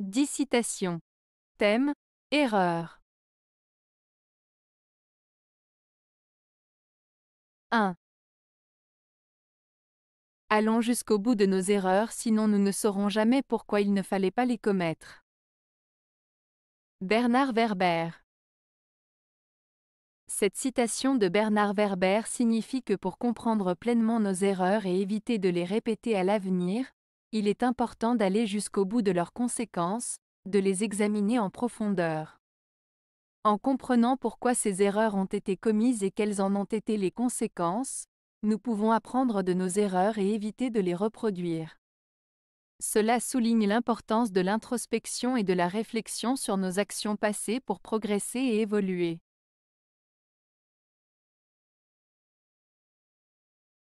10 citations. Thème, erreur. 1. Allons jusqu'au bout de nos erreurs, sinon nous ne saurons jamais pourquoi il ne fallait pas les commettre. Bernard Werber. Cette citation de Bernard Werber signifie que pour comprendre pleinement nos erreurs et éviter de les répéter à l'avenir, il est important d'aller jusqu'au bout de leurs conséquences, de les examiner en profondeur. En comprenant pourquoi ces erreurs ont été commises et quelles en ont été les conséquences, nous pouvons apprendre de nos erreurs et éviter de les reproduire. Cela souligne l'importance de l'introspection et de la réflexion sur nos actions passées pour progresser et évoluer.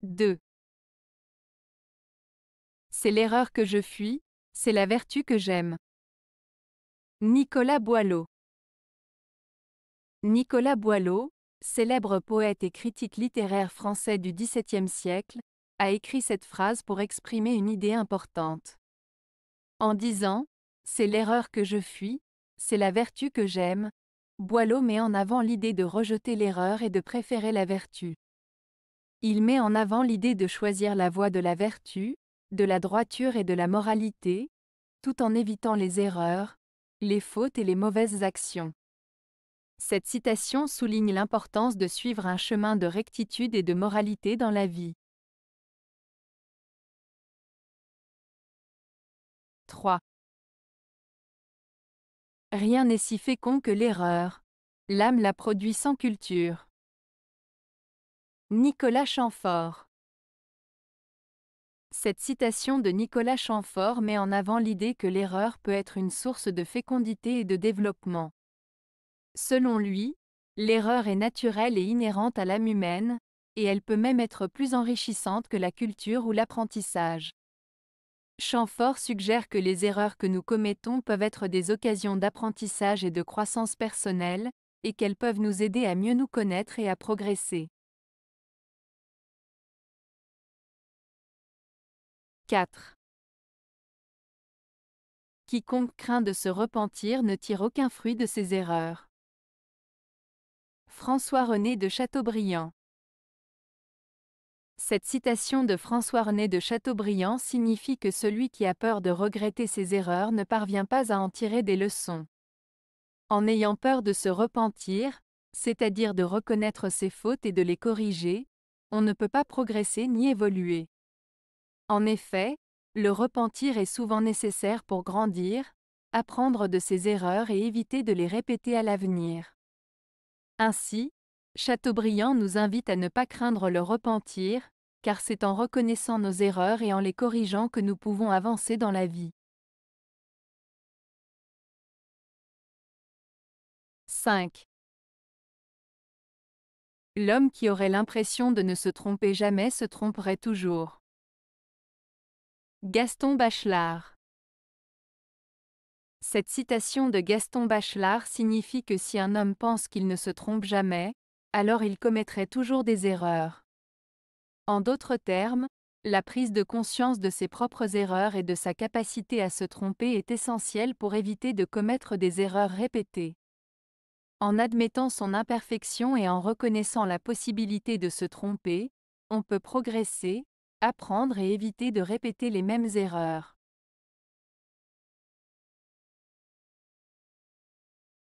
2. C'est l'erreur que je fuis, c'est la vertu que j'aime. Nicolas Boileau. Nicolas Boileau, célèbre poète et critique littéraire français du XVIIe siècle, a écrit cette phrase pour exprimer une idée importante. En disant « c'est l'erreur que je fuis, c'est la vertu que j'aime », Boileau met en avant l'idée de rejeter l'erreur et de préférer la vertu. Il met en avant l'idée de choisir la voie de la vertu, de la droiture et de la moralité, tout en évitant les erreurs, les fautes et les mauvaises actions. Cette citation souligne l'importance de suivre un chemin de rectitude et de moralité dans la vie. 3. Rien n'est si fécond que l'erreur. L'âme la produit sans culture. Nicolas Chamfort. Cette citation de Nicolas Chamfort met en avant l'idée que l'erreur peut être une source de fécondité et de développement. Selon lui, l'erreur est naturelle et inhérente à l'âme humaine, et elle peut même être plus enrichissante que la culture ou l'apprentissage. Chamfort suggère que les erreurs que nous commettons peuvent être des occasions d'apprentissage et de croissance personnelle, et qu'elles peuvent nous aider à mieux nous connaître et à progresser. 4. Quiconque craint de se repentir ne tire aucun fruit de ses erreurs. François-René de Chateaubriand. Cette citation de François-René de Chateaubriand signifie que celui qui a peur de regretter ses erreurs ne parvient pas à en tirer des leçons. En ayant peur de se repentir, c'est-à-dire de reconnaître ses fautes et de les corriger, on ne peut pas progresser ni évoluer. En effet, le repentir est souvent nécessaire pour grandir, apprendre de ses erreurs et éviter de les répéter à l'avenir. Ainsi, Chateaubriand nous invite à ne pas craindre le repentir, car c'est en reconnaissant nos erreurs et en les corrigeant que nous pouvons avancer dans la vie. 5. L'homme qui aurait l'impression de ne se tromper jamais se tromperait toujours. Gaston Bachelard. Cette citation de Gaston Bachelard signifie que si un homme pense qu'il ne se trompe jamais, alors il commettrait toujours des erreurs. En d'autres termes, la prise de conscience de ses propres erreurs et de sa capacité à se tromper est essentielle pour éviter de commettre des erreurs répétées. En admettant son imperfection et en reconnaissant la possibilité de se tromper, on peut progresser, apprendre et éviter de répéter les mêmes erreurs.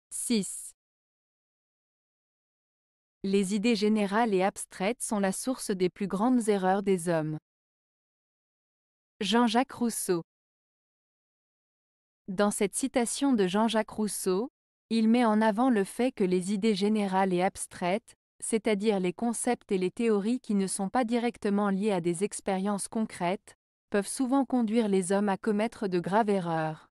6. Les idées générales et abstraites sont la source des plus grandes erreurs des hommes. Jean-Jacques Rousseau. Dans cette citation de Jean-Jacques Rousseau, il met en avant le fait que les idées générales et abstraites, c'est-à-dire les concepts et les théories qui ne sont pas directement liés à des expériences concrètes, peuvent souvent conduire les hommes à commettre de graves erreurs.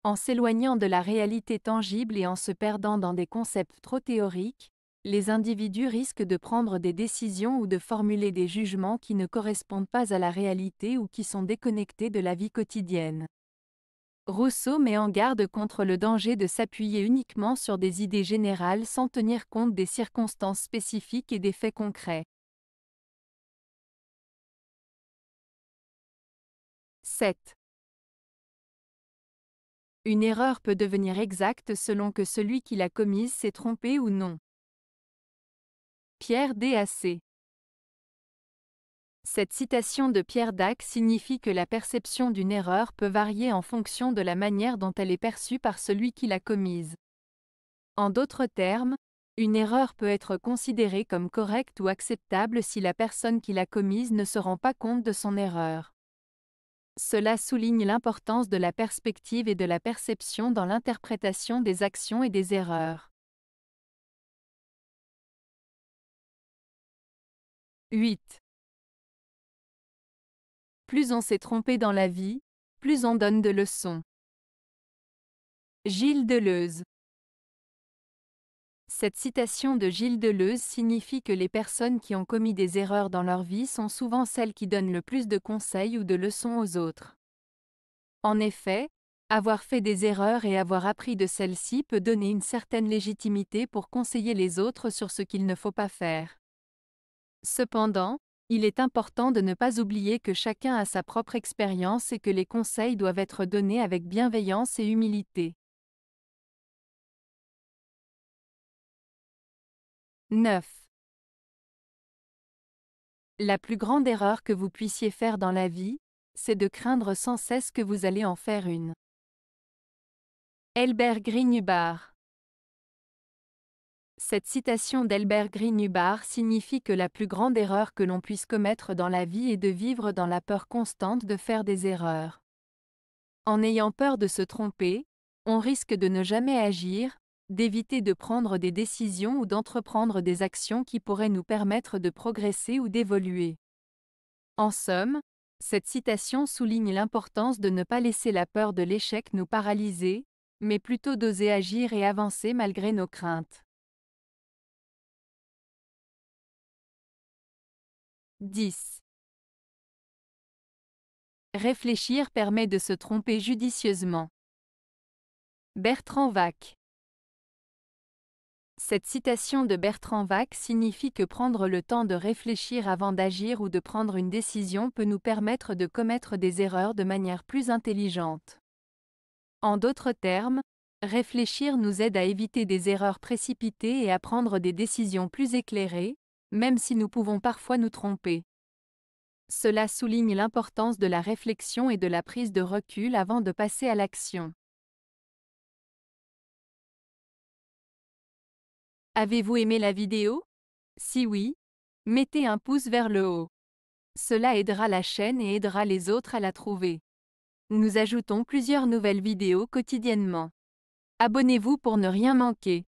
En s'éloignant de la réalité tangible et en se perdant dans des concepts trop théoriques, les individus risquent de prendre des décisions ou de formuler des jugements qui ne correspondent pas à la réalité ou qui sont déconnectés de la vie quotidienne. Rousseau met en garde contre le danger de s'appuyer uniquement sur des idées générales sans tenir compte des circonstances spécifiques et des faits concrets. 7. Une erreur peut devenir exacte selon que celui qui l'a commise s'est trompé ou non. Pierre Dac. Cette citation de Pierre Dac signifie que la perception d'une erreur peut varier en fonction de la manière dont elle est perçue par celui qui l'a commise. En d'autres termes, une erreur peut être considérée comme correcte ou acceptable si la personne qui l'a commise ne se rend pas compte de son erreur. Cela souligne l'importance de la perspective et de la perception dans l'interprétation des actions et des erreurs. 8. Plus on s'est trompé dans la vie, plus on donne de leçons. Gilles Deleuze. Cette citation de Gilles Deleuze signifie que les personnes qui ont commis des erreurs dans leur vie sont souvent celles qui donnent le plus de conseils ou de leçons aux autres. En effet, avoir fait des erreurs et avoir appris de celles-ci peut donner une certaine légitimité pour conseiller les autres sur ce qu'il ne faut pas faire. Cependant, il est important de ne pas oublier que chacun a sa propre expérience et que les conseils doivent être donnés avec bienveillance et humilité. 9. La plus grande erreur que vous puissiez faire dans la vie, c'est de craindre sans cesse que vous allez en faire une. Elbert Greenhuber. Cette citation d'Elbert Greenhuber signifie que la plus grande erreur que l'on puisse commettre dans la vie est de vivre dans la peur constante de faire des erreurs. En ayant peur de se tromper, on risque de ne jamais agir, d'éviter de prendre des décisions ou d'entreprendre des actions qui pourraient nous permettre de progresser ou d'évoluer. En somme, cette citation souligne l'importance de ne pas laisser la peur de l'échec nous paralyser, mais plutôt d'oser agir et avancer malgré nos craintes. 10. Réfléchir permet de se tromper judicieusement. Bertrand Wack. Cette citation de Bertrand Wack signifie que prendre le temps de réfléchir avant d'agir ou de prendre une décision peut nous permettre de commettre des erreurs de manière plus intelligente. En d'autres termes, réfléchir nous aide à éviter des erreurs précipitées et à prendre des décisions plus éclairées, même si nous pouvons parfois nous tromper. Cela souligne l'importance de la réflexion et de la prise de recul avant de passer à l'action. Avez-vous aimé la vidéo? Si oui, mettez un pouce vers le haut. Cela aidera la chaîne et aidera les autres à la trouver. Nous ajoutons plusieurs nouvelles vidéos quotidiennement. Abonnez-vous pour ne rien manquer.